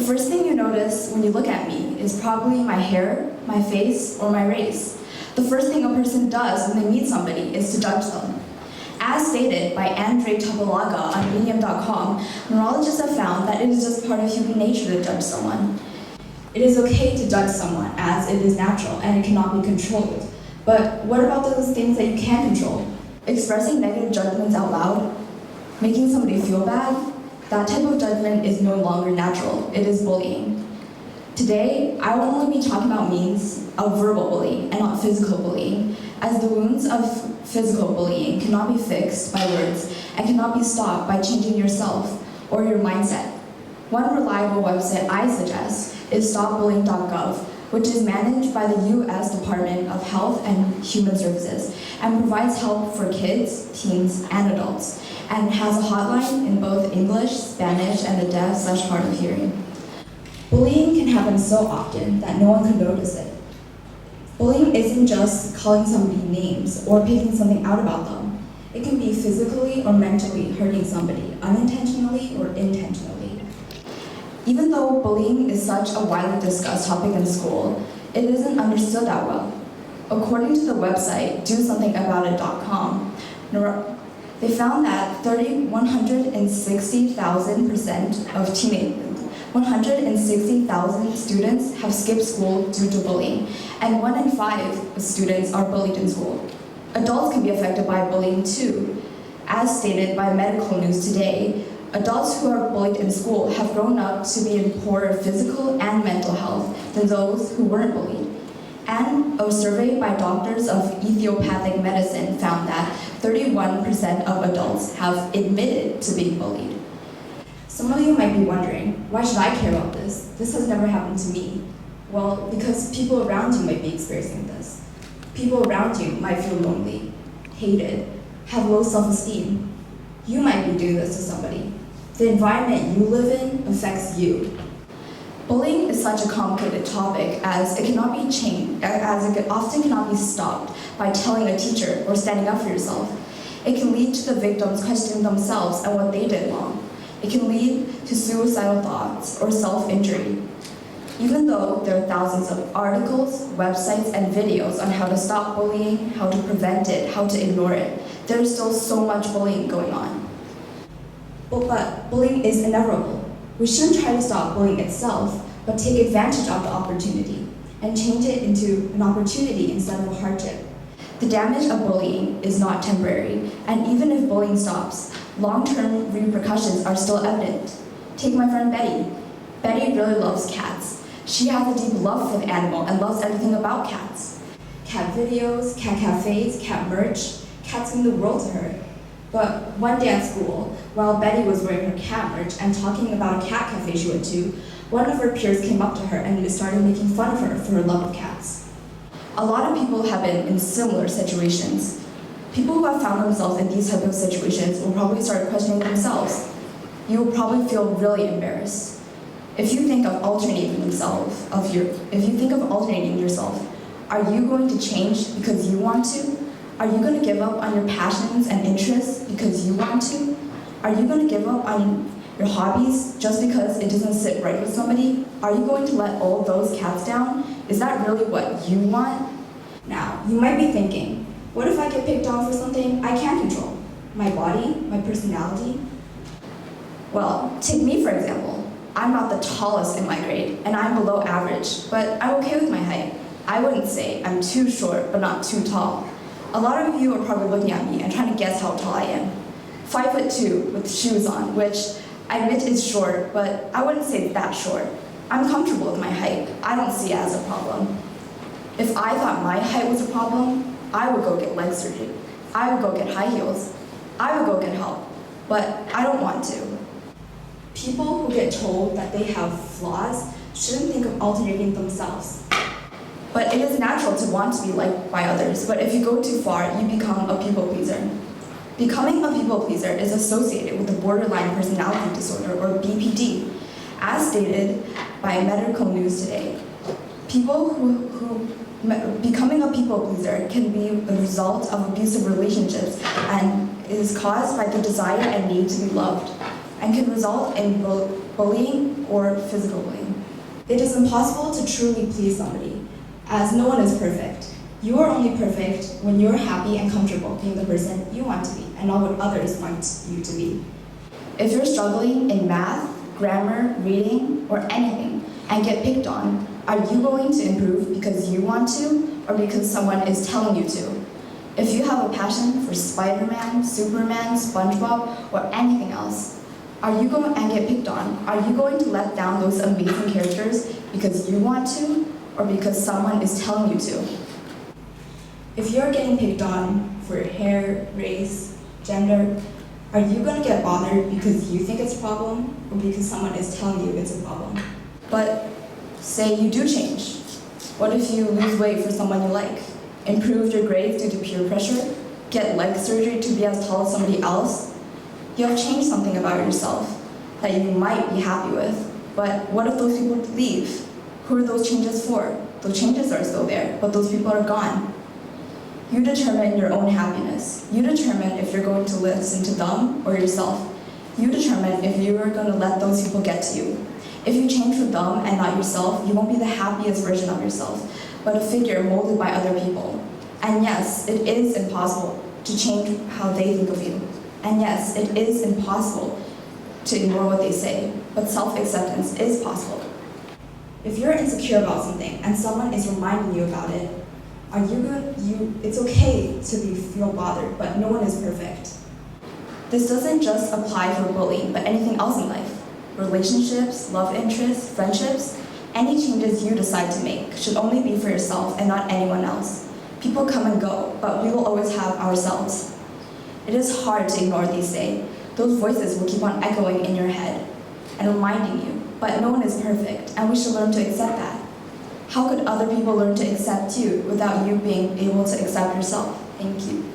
first thing you notice when you look at me is probably my hair, my face, or my race. The first thing a person does when they meet somebody is to judge them. As stated by Andre Topolaga on Medium.com, neurologists have found that it is just part of human nature to judge someone. It is okay to judge someone as it is natural and it cannot be controlled. But what about those things that you can control? Expressing negative judgments out loud, making somebody feel bad, that type of judgment is no longer natural. It is bullying. Today, I will only be talking about means of verbal bullying and not physical bullying, as the wounds of physical bullying cannot be fixed by words and cannot be stopped by changing yourself or your mindset. One reliable website I suggest is stopbullying.gov, which is managed by the U.S. Department of Health and Human Services and provides help for kids, teens, and adults, and has a hotline in both English, Spanish, and the deaf/hard of hearing. Bullying can happen so often that no one can notice it. Bullying isn't just calling somebody names or picking something out about them. It can be physically or mentally hurting somebody, unintentionally or intentionally. Even though bullying is such a widely discussed topic in school, it isn't understood that well. According to the website DoSomethingAboutIt.com, they found that 160,000 students have skipped school due to bullying, and 1 in 5 students are bullied in school. Adults can be affected by bullying too. As stated by Medical News Today, adults who are bullied in school have grown up to be in poorer physical and mental health than those who weren't bullied. And a survey by doctors of Ethiopathic medicine found that 31% of adults have admitted to being bullied. Some of you might be wondering, why should I care about this? This has never happened to me. Well, because people around you might be experiencing this. People around you might feel lonely, hated, have low self-esteem. You might be doing this to somebody. The environment you live in affects you. Bullying is such a complicated topic as it cannot be changed, as it often cannot be stopped by telling a teacher or standing up for yourself. It can lead to the victims questioning themselves and what they did wrong. It can lead to suicidal thoughts or self-injury. Even though there are thousands of articles, websites, and videos on how to stop bullying, how to prevent it, how to ignore it, there is still so much bullying going on. But bullying is inevitable. We shouldn't try to stop bullying itself, but take advantage of the opportunity and change it into an opportunity instead of a hardship. The damage of bullying is not temporary, and even if bullying stops, long-term repercussions are still evident. Take my friend Betty. Betty really loves cats. She has a deep love for the animal and loves everything about cats. Cat videos, cat cafes, cat merch, cats mean the world to her. But one day at school, while Betty was wearing her cat merch and talking about a cat cafe she went to, one of her peers came up to her and started making fun of her for her love of cats. A lot of people have been in similar situations. People who have found themselves in these type of situations will probably start questioning themselves. You will probably feel really embarrassed. If you think of alternating yourself, are you going to change because you want to? Are you going to give up on your passions and interests because you want to? Are you going to give up on your hobbies just because it doesn't sit right with somebody? Are you going to let all those cats down? Is that really what you want? Now, you might be thinking, what if I get picked on for something I can't control? My body, my personality? Well, take me for example. I'm not the tallest in my grade, and I'm below average, but I'm okay with my height. I wouldn't say I'm too short, but not too tall. A lot of you are probably looking at me and trying to guess how tall I am. 5'2" with shoes on, which I admit is short, but I wouldn't say that short. I'm comfortable with my height. I don't see it as a problem. If I thought my height was a problem, I would go get leg surgery. I would go get high heels. I would go get help, but I don't want to. People who get told that they have flaws shouldn't think of alternating themselves. But it is natural to want to be liked by others, but if you go too far, you become a people pleaser. Becoming a people pleaser is associated with the borderline personality disorder, or BPD, as stated by Medical News Today. Becoming a people pleaser can be a result of abusive relationships and is caused by the desire and need to be loved, and can result in both bullying or physical bullying. It is impossible to truly please somebody, as no one is perfect. You are only perfect when you're happy and comfortable being the person you want to be, and not what others want you to be. If you're struggling in math, grammar, reading, or anything, and get picked on, are you going to improve because you want to, or because someone is telling you to? If you have a passion for Spider-Man, Superman, SpongeBob, or anything else, are you going and get picked on? Are you going to let down those amazing characters because you want to, or because someone is telling you to? If you're getting picked on for hair, race, gender, are you going to get bothered because you think it's a problem, or because someone is telling you it's a problem? But say you do change. What if you lose weight for someone you like? Improve your grades due to peer pressure? Get leg surgery to be as tall as somebody else? You have changed something about yourself that you might be happy with. But what if those people leave? Who are those changes for? Those changes are still there, but those people are gone. You determine your own happiness. You determine if you're going to listen to them or yourself. You determine if you are going to let those people get to you. If you change for them and not yourself, you won't be the happiest version of yourself, but a figure molded by other people. And yes, it is impossible to change how they think of you. And yes, it is impossible to ignore what they say, but self-acceptance is possible. If you're insecure about something and someone is reminding you about it, it's okay to feel bothered, but no one is perfect. This doesn't just apply for bullying, but anything else in life. Relationships, love interests, friendships, any changes you decide to make should only be for yourself and not anyone else. People come and go, but we will always have ourselves. It is hard to ignore these days. Those voices will keep on echoing in your head and reminding you, but no one is perfect, and we should learn to accept that. How could other people learn to accept you without you being able to accept yourself? Thank you.